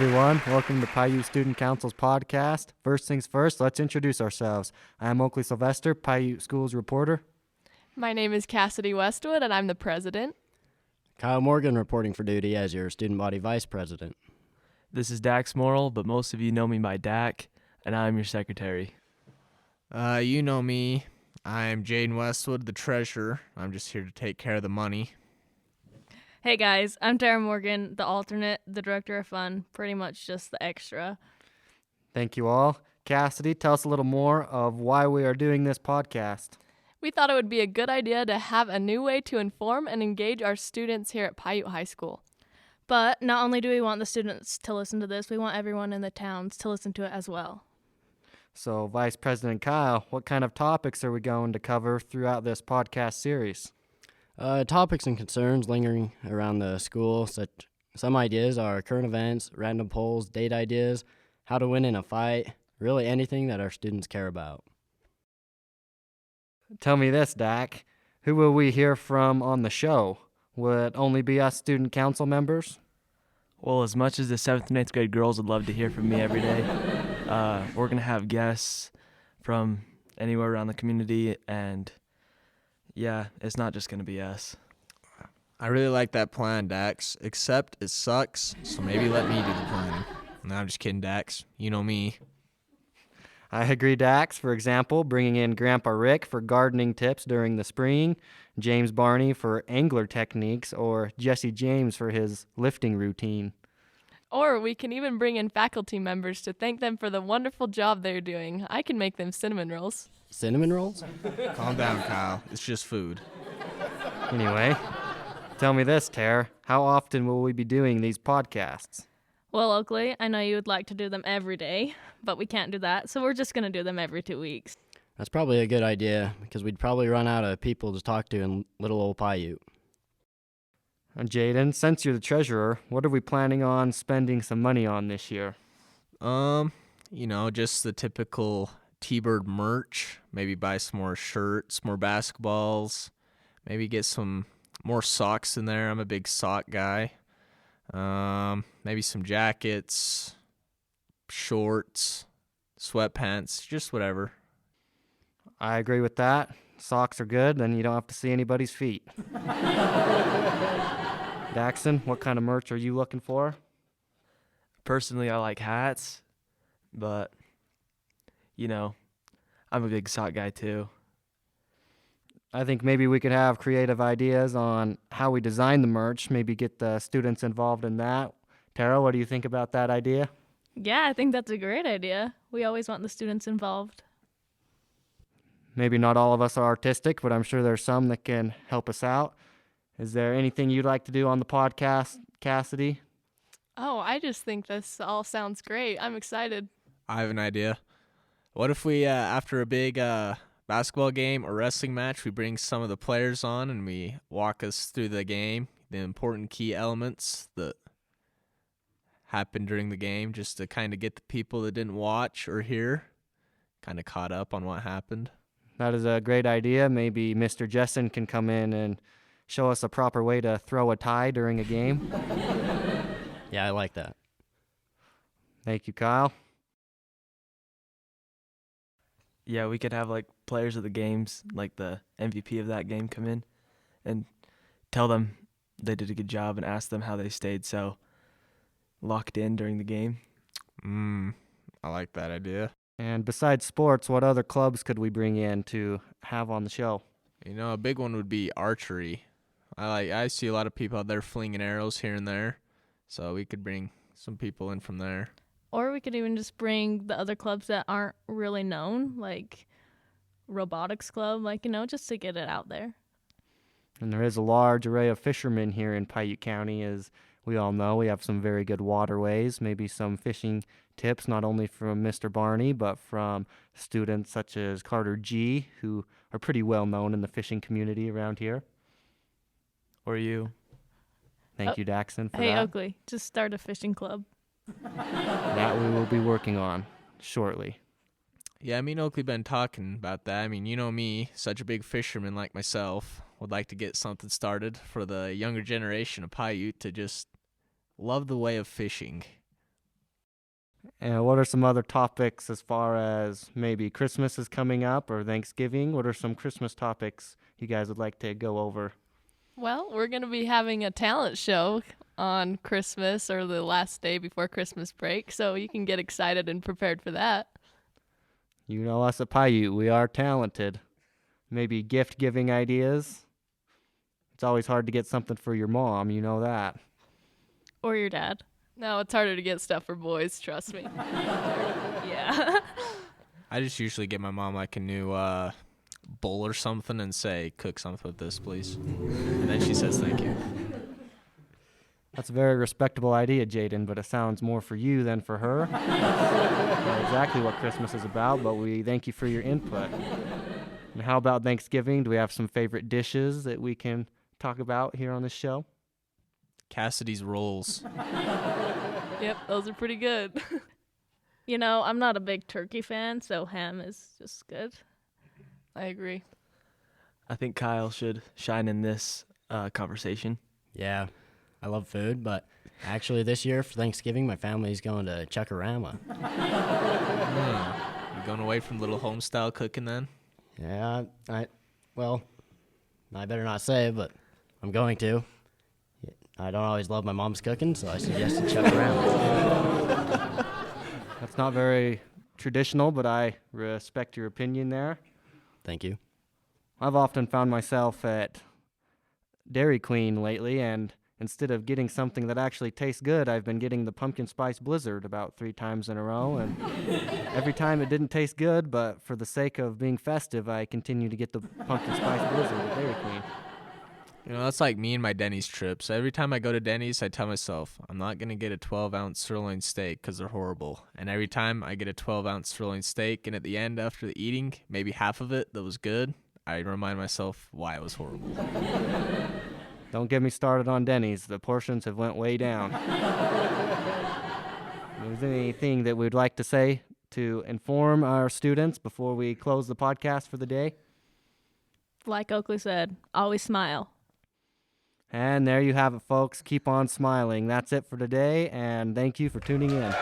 everyone. Welcome to Piute Student Council's podcast. First things first, let's introduce ourselves. I am Oakley Sylvester, Piute Schools reporter. My name is Cassidy Westwood, and I'm the president. Kyle Morgan reporting for duty as your student body vice president. This is Dax Morrill, but most of you know me by Dak, and I'm your secretary. You know me. I'm Jaden Westwood, the treasurer. I'm just here to take care of the money. Hey guys, I'm Tara Morgan, the alternate, the director of fun, pretty much just the extra. Thank you all. Cassidy, tell us a little more of why we are doing this podcast. We thought it would be a good idea to have a new way to inform and engage our students here at Piute High School. But not only do we want the students to listen to this, we want everyone in the towns to listen to it as well. So, Vice President Kyle, what kind of topics are we going to cover throughout this podcast series? Topics and concerns lingering around the school. Some ideas are current events, random polls, date ideas, how to win in a fight, really anything that our students care about. Tell me this, Dak. Who will we hear from on the show? Will it only be us student council members? Well, as much as the 7th and 8th grade girls would love to hear from me every day, we're going to have guests from anywhere around the community, and yeah, it's not just going to be us. I really like that plan, Dax, except it sucks, so maybe let me do the planning. No, I'm just kidding, Dax. You know me. I agree, Dax. For example, bringing in Grandpa Rick for gardening tips during the spring, James Barney for angler techniques, or Jesse James for his lifting routine. Or we can even bring in faculty members to thank them for the wonderful job they're doing. I can make them cinnamon rolls. Cinnamon rolls? Calm down, Kyle. It's just food. Anyway, tell me this, Tara. How often will we be doing these podcasts? Well, Oakley, I know you would like to do them every day, but we can't do that, so we're just going to do them every 2 weeks. That's probably a good idea, because we'd probably run out of people to talk to in little old Piute. And Jaden, since you're the treasurer, what are we planning on spending some money on this year? Just the typical T-Bird merch. Maybe buy some more shirts, more basketballs. Maybe get some more socks in there. I'm a big sock guy. Maybe some jackets, shorts, sweatpants, just whatever. I agree with that. Socks are good, then you don't have to see anybody's feet. Daxon, what kind of merch are you looking for? Personally, I like hats, but, I'm a big sock guy too. I think maybe we could have creative ideas on how we design the merch, maybe get the students involved in that. Tara, what do you think about that idea? Yeah, I think that's a great idea. We always want the students involved. Maybe not all of us are artistic, but I'm sure there's some that can help us out. Is there anything you'd like to do on the podcast, Cassidy? Oh, I just think this all sounds great. I'm excited. I have an idea. What if we, after a big basketball game or wrestling match, we bring some of the players on and we walk us through the game, the important key elements that happened during the game, just to kind of get the people that didn't watch or hear kind of caught up on what happened. That is a great idea. Maybe Mr. Jessen can come in and show us a proper way to throw a tie during a game. Yeah, I like that. Thank you, Kyle. Yeah, we could have players of the games, like the MVP of that game, come in and tell them they did a good job and ask them how they stayed so locked in during the game. I like that idea. And besides sports, what other clubs could we bring in to have on the show? A big one would be archery. I see a lot of people out there flinging arrows here and there, so we could bring some people in from there. Or we could even just bring the other clubs that aren't really known, like robotics club, just to get it out there. And there is a large array of fishermen here in Piute County. As we all know, we have some very good waterways, maybe some fishing tips, not only from Mr. Barney, but from students such as Carter G., who are pretty well known in the fishing community around here. Or you. Thank you, Daxon, for Hey, that. Oakley, just start a fishing club. That we will be working on shortly. Yeah, Oakley been talking about that. You know me, such a big fisherman like myself, would like to get something started for the younger generation of Piute to just love the way of fishing. And what are some other topics as far as maybe Christmas is coming up or Thanksgiving? What are some Christmas topics you guys would like to go over? Well, we're going to be having a talent show on Christmas or the last day before Christmas break, so you can get excited and prepared for that. You know us at Piute, we are talented. Maybe gift-giving ideas. It's always hard to get something for your mom, you know that. Or your dad. No, it's harder to get stuff for boys, trust me. Yeah. I just usually get my mom like a new bowl or something and say, cook something with this, please. And then she says thank you. That's a very respectable idea, Jaden, but it sounds more for you than for her. That's not exactly what Christmas is about, but we thank you for your input. And how about Thanksgiving? Do we have some favorite dishes that we can talk about here on this show? Cassidy's rolls. Yep, those are pretty good. You know, I'm not a big turkey fan, so ham is just good. I agree. I think Kyle should shine in this conversation. Yeah, I love food, but actually this year for Thanksgiving, my family's going to Chuckarama. You going away from little home style cooking then? Yeah, I better not say, but I'm going to. I don't always love my mom's cooking, so I suggested Chuckarama. That's not very traditional, but I respect your opinion there. Thank you. I've often found myself at Dairy Queen lately, and instead of getting something that actually tastes good, I've been getting the pumpkin spice blizzard about 3 times in a row, and every time it didn't taste good, but for the sake of being festive, I continue to get the pumpkin spice blizzard at Dairy Queen. You know, that's like me and my Denny's trips. Every time I go to Denny's, I tell myself, I'm not going to get a 12-ounce sirloin steak because they're horrible. And every time I get a 12-ounce sirloin steak, and at the end, after the eating, maybe half of it that was good, I remind myself why it was horrible. Don't get me started on Denny's. The portions have went way down. Is there anything that we'd like to say to inform our students before we close the podcast for the day? Like Oakley said, always smile. And there you have it, folks. Keep on smiling. That's it for today, and thank you for tuning in.